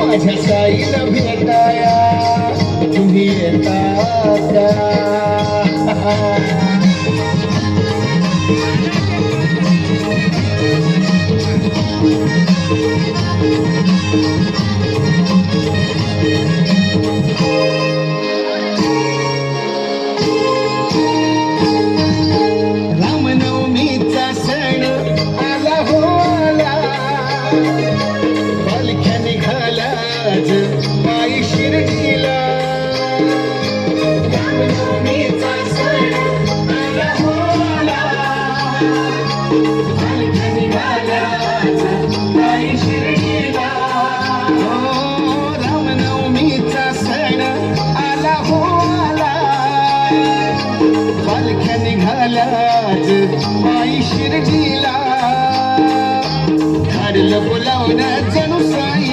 माझ्या साईला भेटाया तुम्ही येतात का? रामनवमीचा सण आला हो आला, पालख्या निघाल्या आज माई शिर्डीला. रामनवमीचा सण आला हो आला, पालख्या निघाल्या आज माई शिर्डीला. हो रामनवमीचा सण आला हो आला, पालख्या निघाल्या आज माई शिर्डीला. धाडलं बोलावणं जणू साई